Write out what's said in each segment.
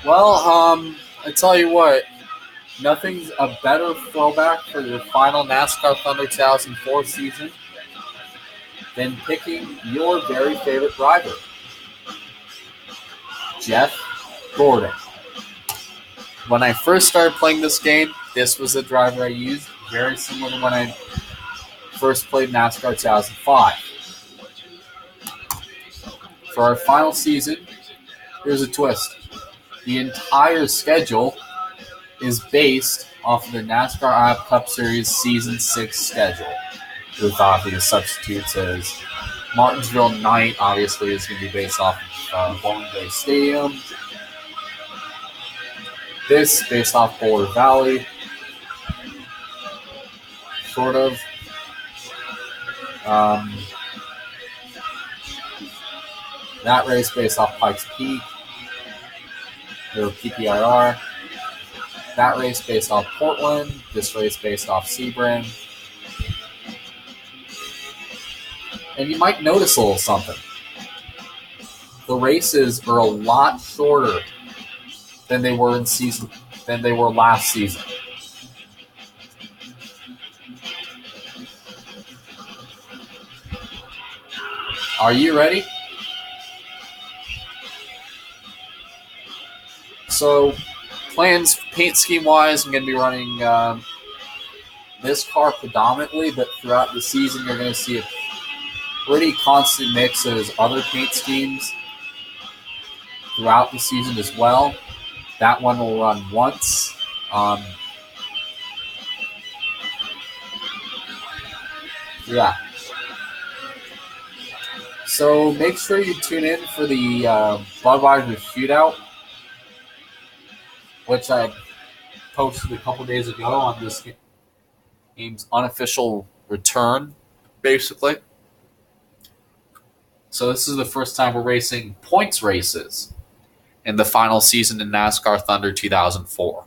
Well, I tell you what, nothing's a better throwback for your final NASCAR Thunder 2004 season than picking your very favorite driver, Jeff Gordon. When I first started playing this game, this was the driver I used, very similar to when I first played NASCAR 2005. For our final season, here's a twist. The entire schedule is based off of the NASCAR App Cup Series Season 6 schedule, with obvious substitutes as Martinsville Night, obviously, is going to be based off of Bowling Bay Stadium. This based off Boulder Valley, sort of. Um, that race based off Pikes Peak, or PPIR. That race based off Portland. This race based off Sebring. And you might notice a little something. The races are a lot shorter than they were last season. Are you ready? So, plans paint scheme wise, I'm going to be running this car predominantly, but throughout the season, you're going to see a pretty constant mix of other paint schemes throughout the season as well. That one will run once. Yeah. So make sure you tune in for the Budweiser Shootout, which I posted a couple days ago on this game's unofficial return, basically. So this is the first time we're racing points races in the final season in NASCAR Thunder 2004.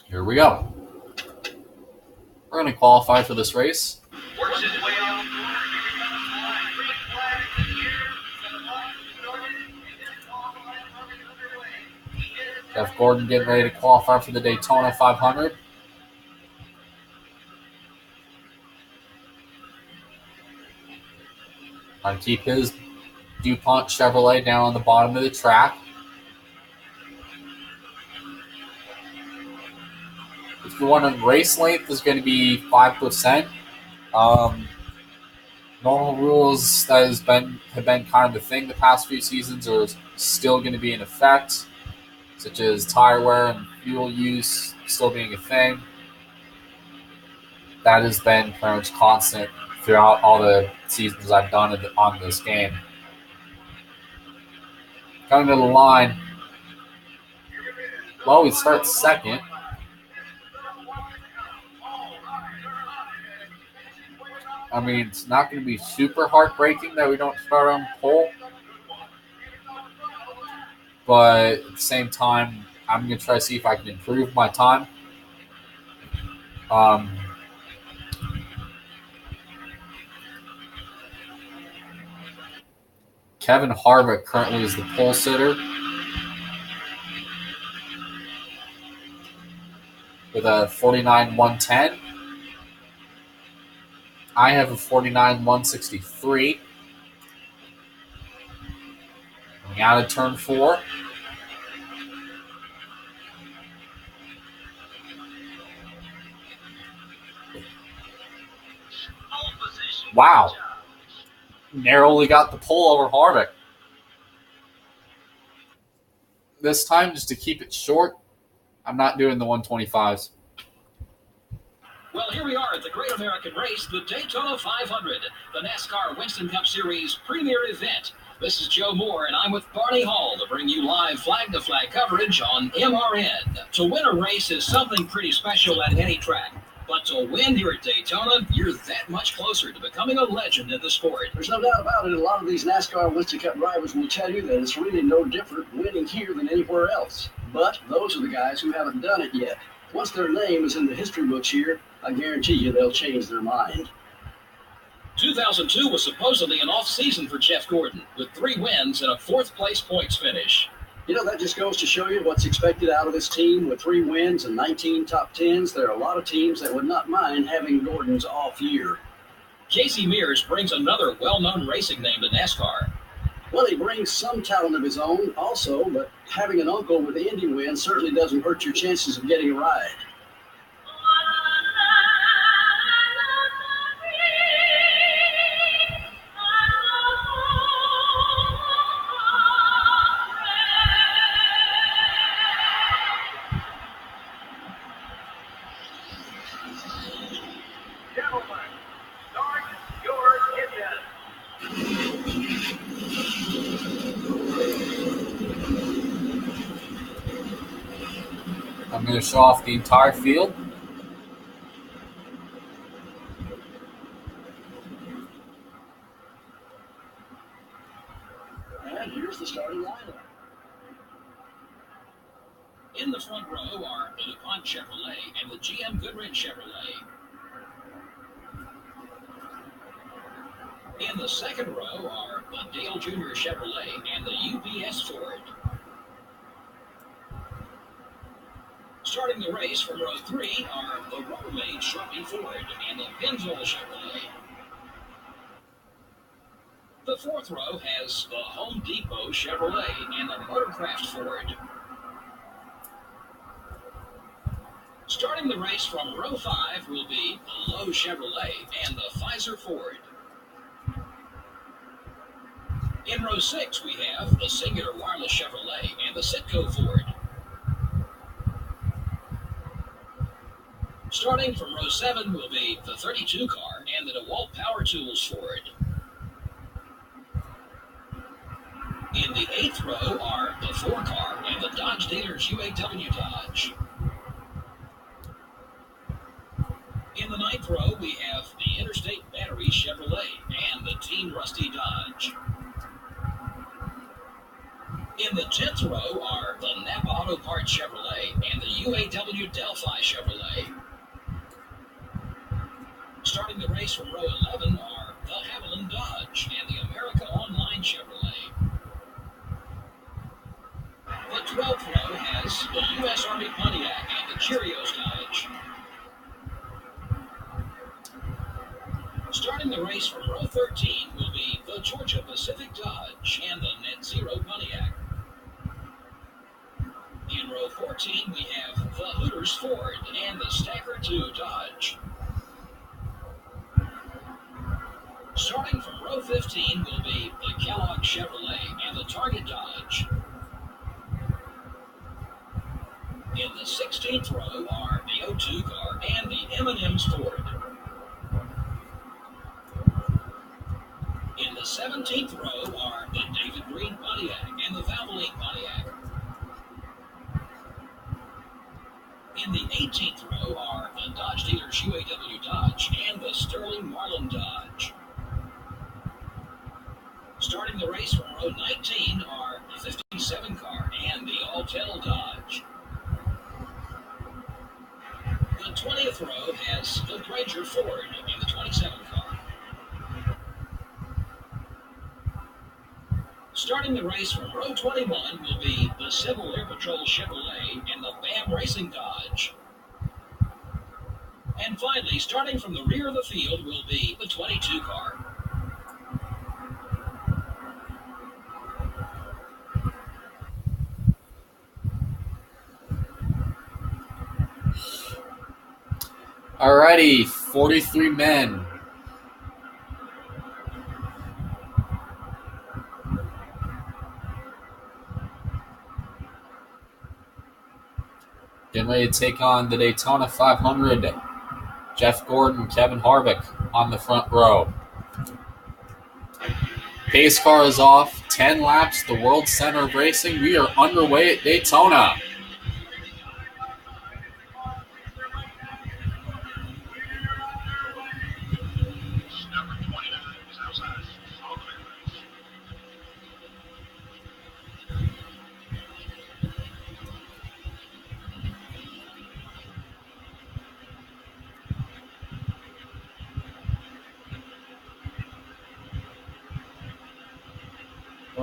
Here we go. We're going to qualify for this race. Jeff Gordon getting ready to qualify for the Daytona 500. Trying to keep his DuPont Chevrolet down on the bottom of the track. If you're wondering, race length is going to be 5%. Normal rules that have been kind of the thing the past few seasons are still going to be in effect, such as tire wear and fuel use still being a thing. That has been pretty much constant throughout all the seasons I've done on this game. Coming to the line, well, we start second. I mean, it's not going to be super heartbreaking that we don't start on pole. But at the same time, I'm going to try to see if I can improve my time. Kevin Harvick currently is the pole sitter with a 49.110. I have a 49.163. Coming out of turn 4. Wow. Narrowly got the pole over Harvick. This time, just to keep it short, I'm not doing the 125s. Well, here we are at the Great American Race, the Daytona 500, the NASCAR Winston Cup Series premier event. This is Joe Moore, and I'm with Barney Hall to bring you live flag-to-flag coverage on MRN. To win a race is something pretty special at any track. But to win here at Daytona, you're that much closer to becoming a legend in the sport. There's no doubt about it. A lot of these NASCAR Winston Cup drivers will tell you that it's really no different winning here than anywhere else. But those are the guys who haven't done it yet. Once their name is in the history books here, I guarantee you they'll change their mind. 2002 was supposedly an off-season for Jeff Gordon, with 3 wins and a 4th-place points finish. You know, that just goes to show you what's expected out of this team. With 3 wins and 19 top 10s, there are a lot of teams that would not mind having Gordon's off year. Casey Mears brings another well-known racing name to NASCAR. Well, he brings some talent of his own also, but having an uncle with the Indy win certainly doesn't hurt your chances of getting a ride. I'm going to show off the entire field. And here's the starting lineup. In the front row are the DuPont Chevrolet and the GM Goodrich Chevrolet. In the second row are the Dale Jr. Chevrolet and the UPS Ford. Starting the race from row 3 are the Rubbermaid Sharpie Ford and the Pennzoil Chevrolet. The fourth row has the Home Depot Chevrolet and the Motorcraft Ford. Starting the race from row 5 will be the Lowe Chevrolet and the Pfizer Ford. In row 6 we have the Singular Wireless Chevrolet and the Citgo Ford. Starting from row 7 will be the 32 car and the DeWalt Power Tools Ford. In the 8th row are the 4 car and the Dodge Dealers UAW Dodge. In the 9th row we have the Interstate Battery Chevrolet and the Team Rusty Dodge. In the 10th row are the Napa Auto Parts Chevrolet and the UAW Delphi Chevrolet. Starting the race from row 11 are the Haviland Dodge and the America Online Chevrolet. The 12th row has the U.S. Army Pontiac and the Cheerios Dodge. Starting the race from row 13 will be the Georgia Pacific Dodge and the Net Zero Pontiac. In row 14 we have the Hooters Ford and the Stacker 2 Dodge. Starting from row 15 will be the Kellogg Chevrolet and the Target Dodge. In the 16th row are the O2 car and the M&M's Ford. In the 17th row are the David Green Pontiac and the Valvoline Pontiac. In the 18th row are the Dodge Dealers UAW Dodge and the Sterling Marlin Dodge. Starting the race from row 19 are the 57 car and the Alltel Dodge. The 20th row has the Granger Ford and the 27 car. Starting the race from row 21 will be the Civil Air Patrol Chevrolet and the BAM Racing Dodge. And finally, starting from the rear of the field will be the 22 car. Alrighty, 43 men. Getting ready to take on the Daytona 500. Jeff Gordon, Kevin Harvick on the front row. Pace car is off. 10 laps, the World Center of Racing. We are underway at Daytona.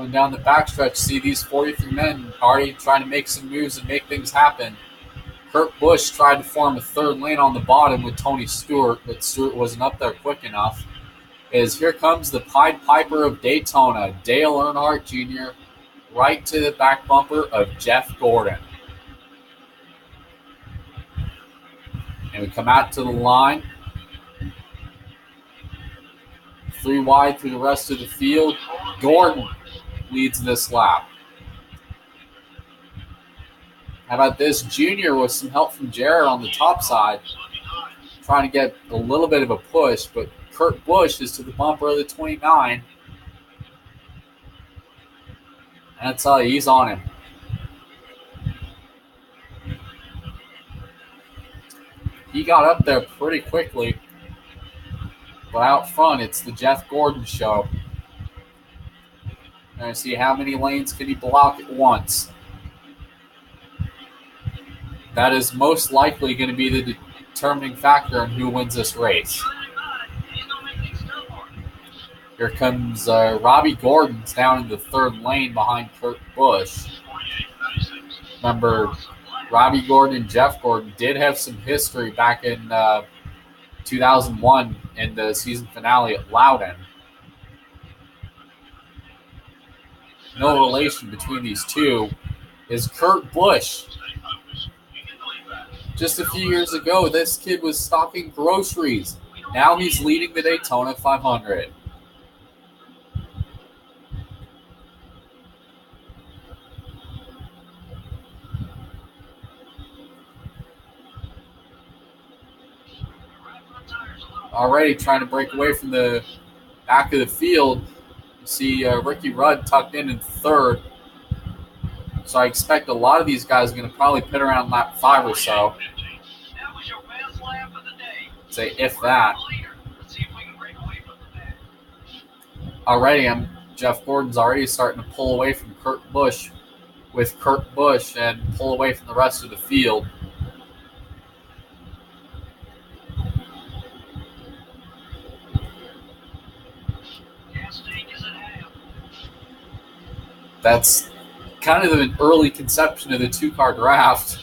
Going down the backstretch, see these 43 men already trying to make some moves and make things happen. Kurt Busch tried to form a third lane on the bottom with Tony Stewart, but Stewart wasn't up there quick enough. Here comes the Pied Piper of Daytona, Dale Earnhardt Jr., right to the back bumper of Jeff Gordon. And we come out to the line. 3 wide through the rest of the field. Gordon leads this lap. How about this? Junior with some help from Jarrett on the top side, trying to get a little bit of a push, but Kurt Busch is to the bumper of the 29. And I tell you, he's on him. He got up there pretty quickly. But out front, it's the Jeff Gordon show. And see how many lanes can he block at once. That is most likely going to be the determining factor in who wins this race. Here comes Robbie Gordon's down in the third lane behind Kurt Busch. Remember, Robbie Gordon and Jeff Gordon did have some history back in 2001 in the season finale at Loudon. No relation between these two is Kurt Busch. Just a few years ago, this kid was stocking groceries. Now he's leading the Daytona 500. Already trying to break away from the back of the field. You see Ricky Rudd tucked in third. So I expect a lot of these guys are going to probably pit around lap 5 or so. Say, if that. Already, Jeff Gordon's already starting to pull away from Kurt Busch with Kurt Busch and pull away from the rest of the field. That's kind of an early conception of the two-car draft.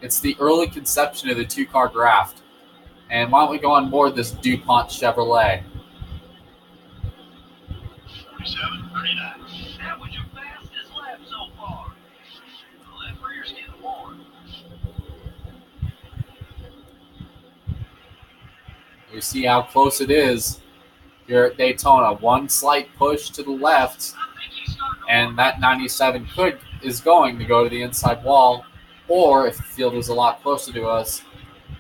It's the early conception of the two-car draft. And why don't we go on board this DuPont Chevrolet? 37-39. That was your fastest lap so far. The left rear's getting warm. You see how close it is here at Daytona. One slight push to the left, and that 97 is going to go to the inside wall, or if the field was a lot closer to us,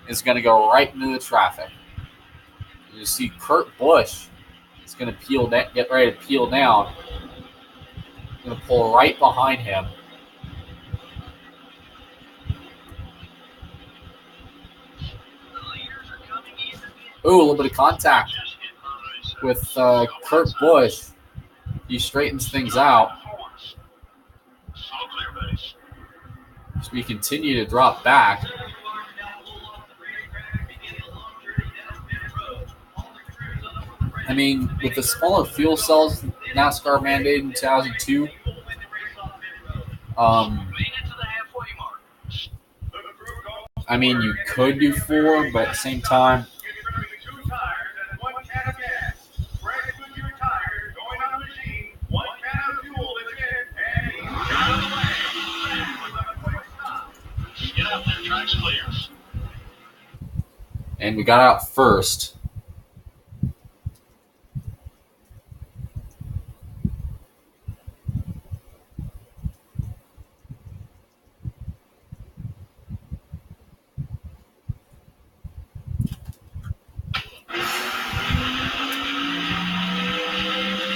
is going to go right into the traffic. You see Kurt Busch is going to get ready to peel down. Going to pull right behind him. Ooh, a little bit of contact with Kurt Busch. He straightens things out. So we continue to drop back. I mean, with the smaller fuel cells NASCAR mandated in 2002, I mean, you could do 4, but at the same time, and we got out first.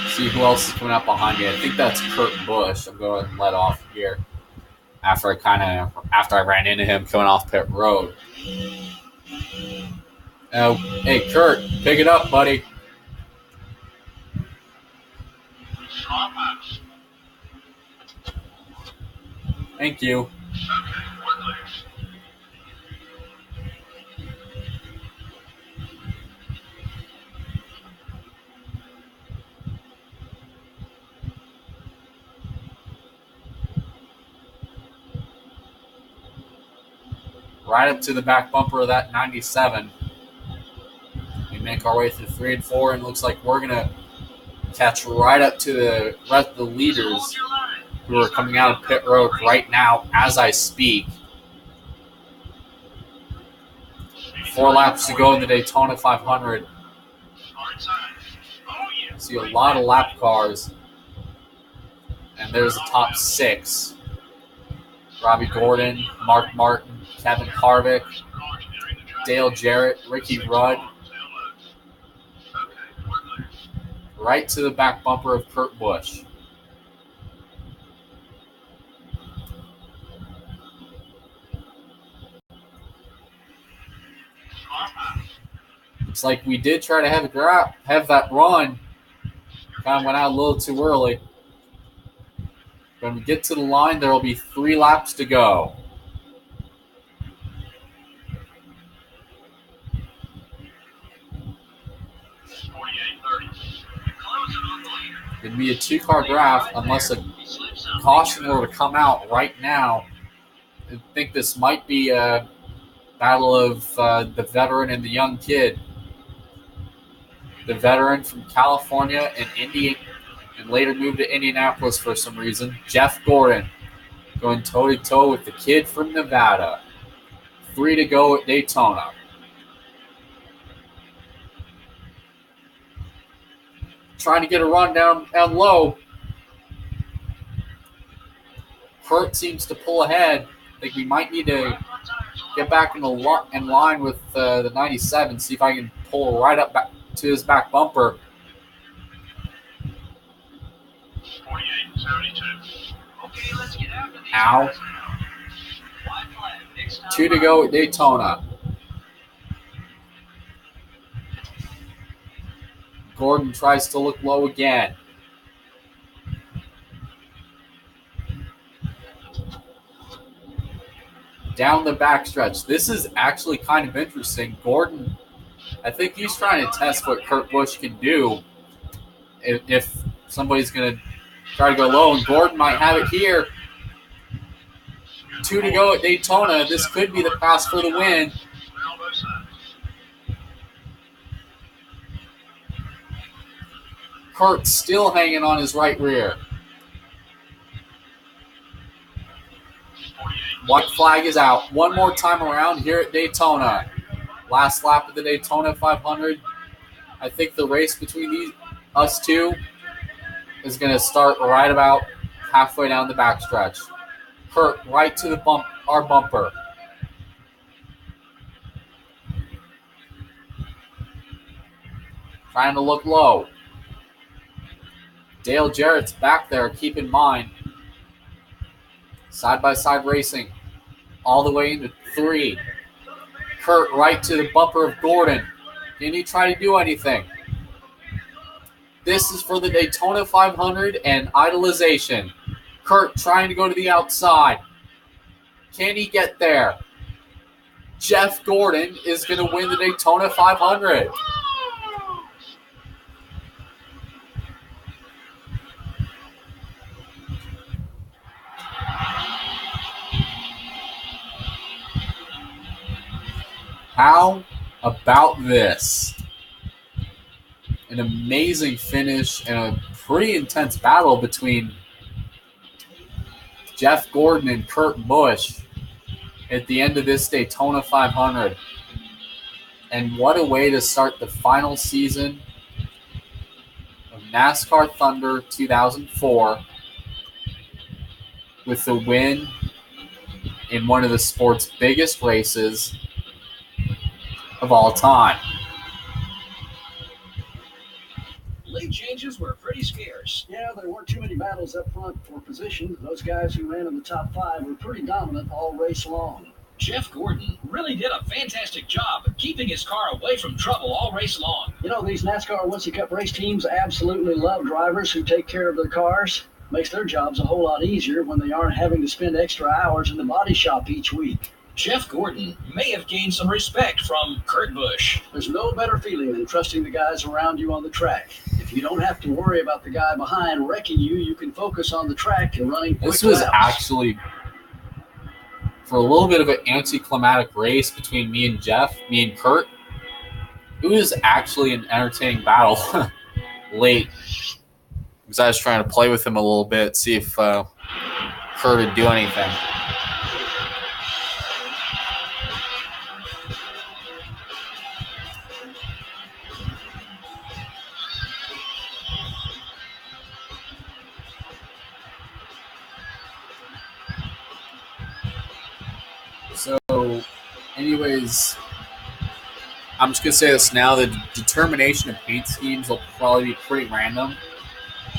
See who else is coming out behind me. I think that's Kurt Busch. I'm going to let off here after I ran into him coming off pit road. Hey, Kurt, pick it up, buddy. Thank you. right up to the back bumper of that 97. We make our way through 3 and 4, and looks like we're going to catch right up to the rest of the leaders who are coming out of pit road right now as I speak. 4 laps to go in the Daytona 500. See a lot of lap cars. And there's the top 6. Robbie Gordon, Mark Martin, Kevin Harvick, Dale Jarrett, Ricky Rudd. Right to the back bumper of Kurt Busch. Looks like we did try to have that run. Kind of went out a little too early. When we get to the line, there will be 3 laps to go. It'd be a 2-car draft unless a caution were to come out right now. I think this might be a battle of the veteran and the young kid. The veteran from California and Indy, and later moved to Indianapolis for some reason. Jeff Gordon going toe-to-toe with the kid from Nevada. 3 to go at Daytona. Trying to get a run down low. Kurt seems to pull ahead. I think we might need to get back in line with the 97, see if I can pull right up back to his back bumper. 48-72. Okay, let's get after these. Ow. 2 to go at Daytona. Gordon tries to look low again. Down the backstretch. This is actually kind of interesting. Gordon, I think he's trying to test what Kurt Busch can do if somebody's going to try to go low, and Gordon might have it here. 2 to go at Daytona. This could be the pass for the win. Kurt still hanging on his right rear. White flag is out. One more time around here at Daytona. Last lap of the Daytona 500. I think the race between us two is going to start right about halfway down the backstretch. Kurt right to our bumper. Trying to look low. Dale Jarrett's back there, keep in mind. Side-by-side racing all the way into 3. Kurt right to the bumper of Gordon. Can he try to do anything? This is for the Daytona 500 and idolization. Kurt trying to go to the outside. Can he get there? Jeff Gordon is going to win the Daytona 500. How about this? An amazing finish and a pretty intense battle between Jeff Gordon and Kurt Busch at the end of this Daytona 500. And what a way to start the final season of NASCAR Thunder 2004 with the win in one of the sport's biggest races of all time. Lead changes were pretty scarce. Yeah, there weren't too many battles up front for position. Those guys who ran in the top 5 were pretty dominant all race long. Jeff Gordon really did a fantastic job of keeping his car away from trouble all race long. You know, these NASCAR Woodsy Cup race teams absolutely love drivers who take care of their cars. Makes their jobs a whole lot easier when they aren't having to spend extra hours in the body shop each week. Jeff Gordon may have gained some respect from Kurt Busch. There's no better feeling than trusting the guys around you on the track. If you don't have to worry about the guy behind wrecking you, you can focus on the track and running quick This was laps. actually for a little bit of an anticlimactic race between me and Kurt. It was actually an entertaining battle late because I was trying to play with him a little bit, see if Kurt would do anything. So, anyways, I'm just going to say this now. The determination of paint schemes will probably be pretty random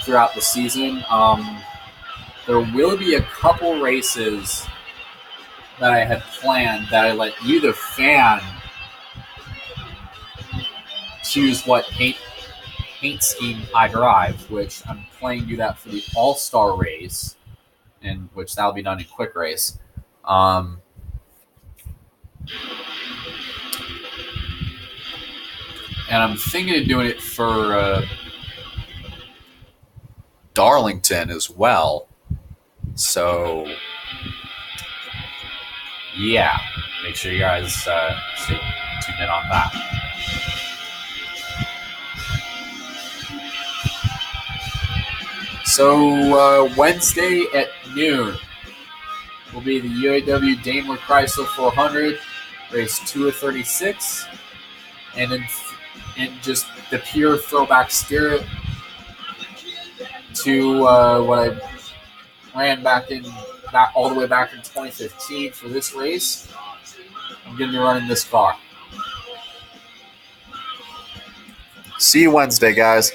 throughout the season. There will be a couple races that I had planned that I let you, the fan, choose what paint scheme I drive, which I'm planning to do that for the All-Star race, and which that'll be done in quick race. And I'm thinking of doing it for Darlington as well. So, yeah, make sure you guys stay tuned in on that. So, Wednesday at noon will be the UAW Daimler Chrysler 400, race 2 of 36, and in just the pure throwback spirit to what I ran back all the way back in 2015 for this race. I'm going to be running this car. See you Wednesday, guys.